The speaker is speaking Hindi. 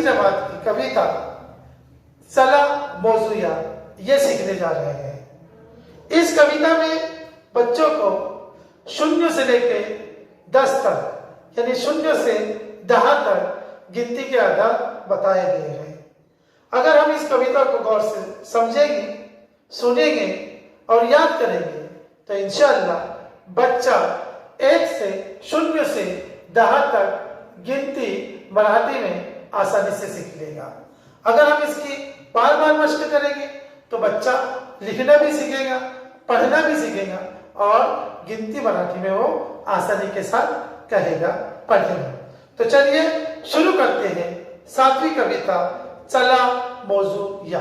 जमात की कविता चला मौजूया ये सीखने जा रहे हैं। इस कविता में बच्चों को 0 से लेकर 10 तक यानी 0 से 10 तक गिनती के आधार बताए गए हैं। अगर हम इस कविता को गौर से समझेंगे, सुनेंगे और याद करेंगे तो इंशाअल्लाह बच्चा 1 से 0 से 10 तक गिनती मराठी में आसानी से सीख लेगा। अगर हम इसकी बार बार मशक करेंगे तो बच्चा लिखना भी सीखेगा, पढ़ना भी सीखेगा और गिनती मराठी में वो आसानी के साथ कहेगा, पढ़ेगा। तो चलिए शुरू करते हैं 7वीं कविता चला मौजूया।